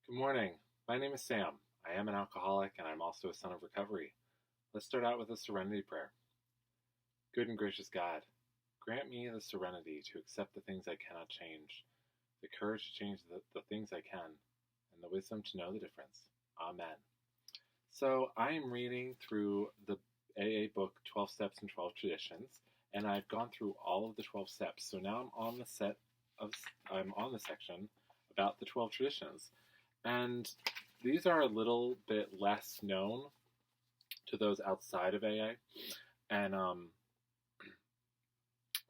Good morning. My name is Sam. I am an alcoholic and I'm also a son of recovery. Let's start out with a Serenity Prayer. Good and gracious God, grant me the serenity to accept the things I cannot change, the courage to change the things I can, and the wisdom to know the difference. Amen. So I am reading through the AA book 12 Steps and 12 Traditions, and I've gone through all of the 12 steps. So now I'm on the section about the 12 traditions. And these are a little bit less known to those outside of AA. And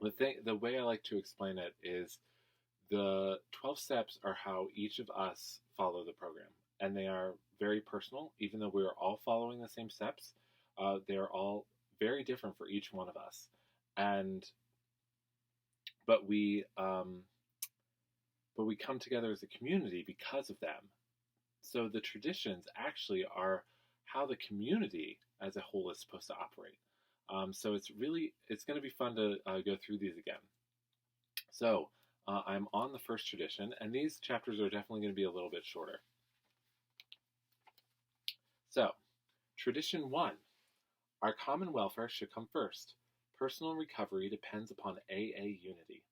the way I like to explain it is the 12 steps are how each of us follow the program. And they are very personal, even though we're all following the same steps. They are all very different for each one of us. But we come together as a community because of them. So the traditions actually are how the community as a whole is supposed to operate. So it's going to be fun to go through these again. So I'm on the first tradition, and these chapters are definitely going to be a little bit shorter. So, Tradition 1. Our common welfare should come first. Personal recovery depends upon AA unity.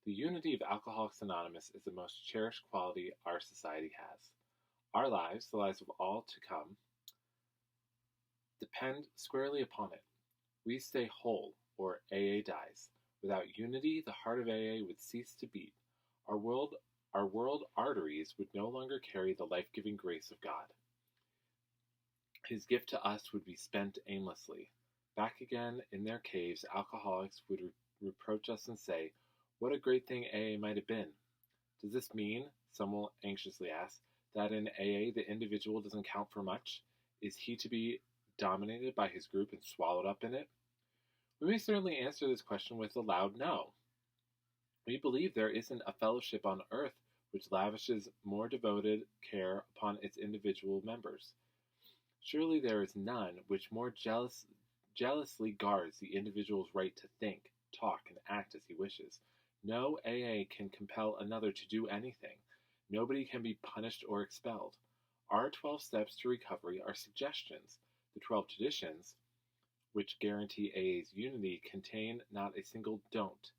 The unity of Alcoholics Anonymous is the most cherished quality our society has. Our lives, the lives of all to come, depend squarely upon it. We stay whole, or AA dies. Without unity, the heart of AA would cease to beat. Our world arteries would no longer carry the life-giving grace of God. His gift to us would be spent aimlessly. Back again in their caves, alcoholics would reproach us and say, "What a great thing AA might have been." Does this mean, some will anxiously ask, that in AA the individual doesn't count for much? Is he to be dominated by his group and swallowed up in it? We may certainly answer this question with a loud no. We believe there isn't a fellowship on earth which lavishes more devoted care upon its individual members. Surely there is none which more jealously guards the individual's right to think, talk, and act as he wishes. No AA can compel another to do anything. Nobody can be punished or expelled. Our 12 steps to recovery are suggestions. The 12 traditions, which guarantee AA's unity, contain not a single don't.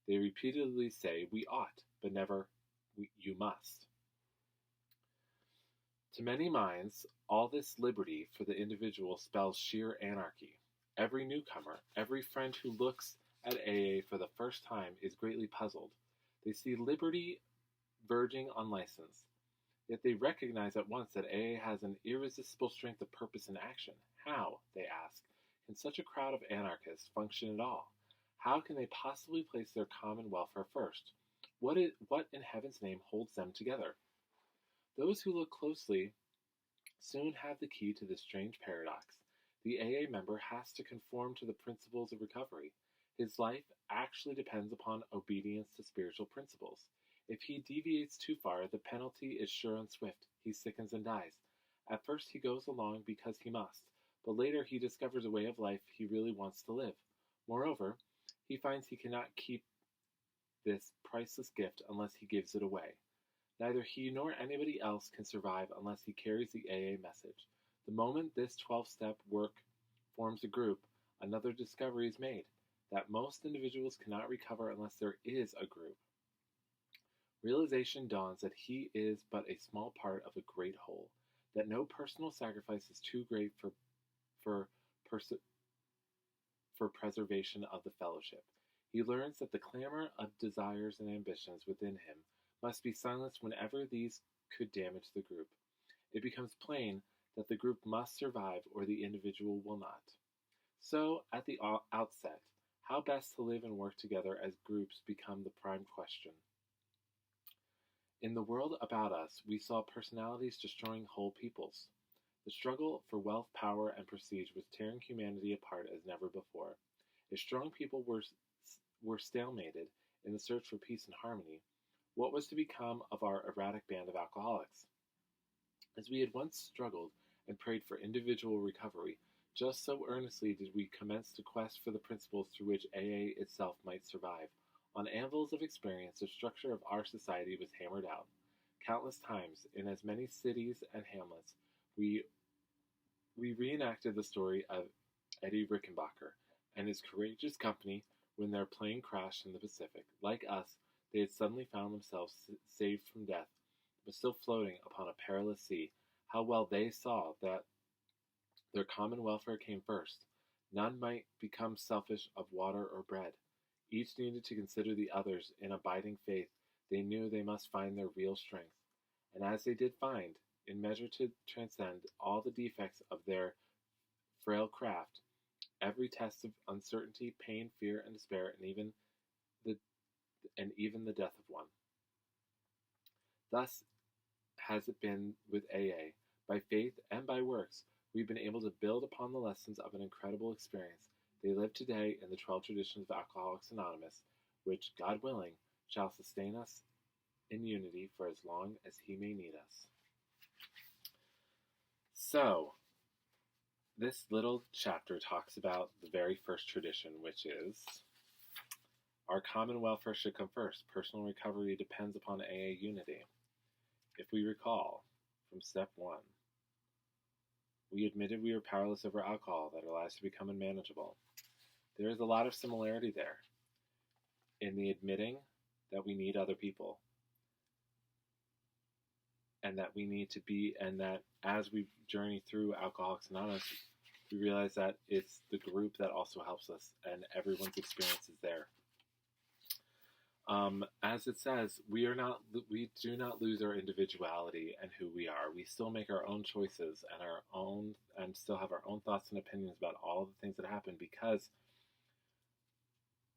They repeatedly say we ought, but never you must. To many minds, all this liberty for the individual spells sheer anarchy. Every newcomer, every friend who looks at AA for the first time is greatly puzzled. They see liberty verging on license. Yet they recognize at once that AA has an irresistible strength of purpose and action. How, they ask, can such a crowd of anarchists function at all? How can they possibly place their common welfare first? What in heaven's name holds them together? Those who look closely soon have the key to this strange paradox. The AA member has to conform to the principles of recovery. His life actually depends upon obedience to spiritual principles. If he deviates too far, the penalty is sure and swift. He sickens and dies. At first he goes along because he must, but later he discovers a way of life he really wants to live. Moreover, he finds he cannot keep this priceless gift unless he gives it away. Neither he nor anybody else can survive unless he carries the AA message. The moment this 12-step work forms a group, another discovery is made, that most individuals cannot recover unless there is a group. Realization dawns that he is but a small part of a great whole, that no personal sacrifice is too great for preservation of the fellowship. He learns that the clamor of desires and ambitions within him must be silenced whenever these could damage the group. It becomes plain that the group must survive or the individual will not. So, at the outset, how best to live and work together as groups become the prime question. In the world about us, we saw personalities destroying whole peoples. The struggle for wealth, power, and prestige was tearing humanity apart as never before. If strong people were stalemated in the search for peace and harmony, what was to become of our erratic band of alcoholics? As we had once struggled and prayed for individual recovery, just so earnestly did we commence to quest for the principles through which AA itself might survive. On anvils of experience, the structure of our society was hammered out. Countless times, in as many cities and hamlets, we reenacted the story of Eddie Rickenbacker and his courageous company when their plane crashed in the Pacific. Like us, they had suddenly found themselves saved from death, but still floating upon a perilous sea. How well they saw that their common welfare came first. None might become selfish of water or bread. Each needed to consider the others in abiding faith. They knew they must find their real strength. And as they did find, in measure to transcend all the defects of their frail craft, every test of uncertainty, pain, fear, and despair, the even the death of one. Thus has it been with AA. By faith and by works, we've been able to build upon the lessons of an incredible experience. They live today in the 12 traditions of Alcoholics Anonymous, which, God willing, shall sustain us in unity for as long as He may need us. So, this little chapter talks about the very first tradition, which is our common welfare should come first. Personal recovery depends upon AA unity. If we recall from step 1, we admitted we were powerless over alcohol, that our lives had become unmanageable. There is a lot of similarity there in the admitting that we need other people and that we need to be, and that as we journey through Alcoholics Anonymous, we realize that it's the group that also helps us and everyone's experience is there. As it says, we do not lose our individuality and who we are. We still make our own choices and still have our own thoughts and opinions about all the things that happen, because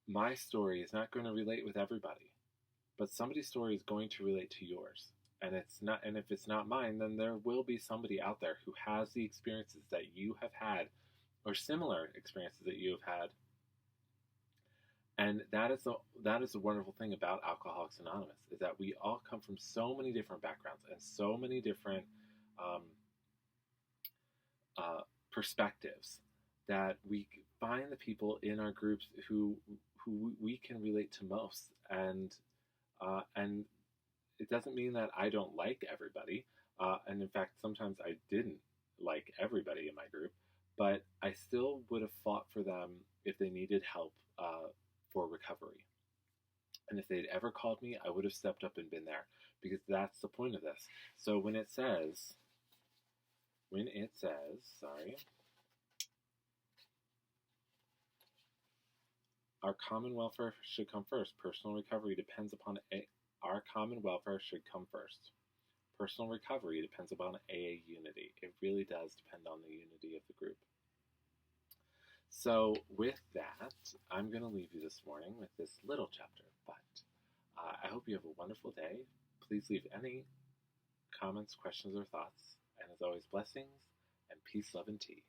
my story is not going to relate with everybody, but somebody's story is going to relate to yours. And if it's not mine, then there will be somebody out there who has the experiences that you have had, or similar experiences that you have had. And that is the wonderful thing about Alcoholics Anonymous, is that we all come from so many different backgrounds and so many different perspectives, that we find the people in our groups who we can relate to most. And it doesn't mean that I don't like everybody. And in fact, sometimes I didn't like everybody in my group, but I still would have fought for them if they needed help for recovery. And if they'd ever called me, I would have stepped up and been there, because that's the point of this. So when it says, our common welfare should come first. Personal recovery depends upon our common welfare should come first. Personal recovery depends upon AA unity. It really does depend on the unity of the group. So with that, I'm going to leave you this morning with this little chapter, but I hope you have a wonderful day. Please leave any comments, questions, or thoughts. And as always, blessings and peace, love, and tea.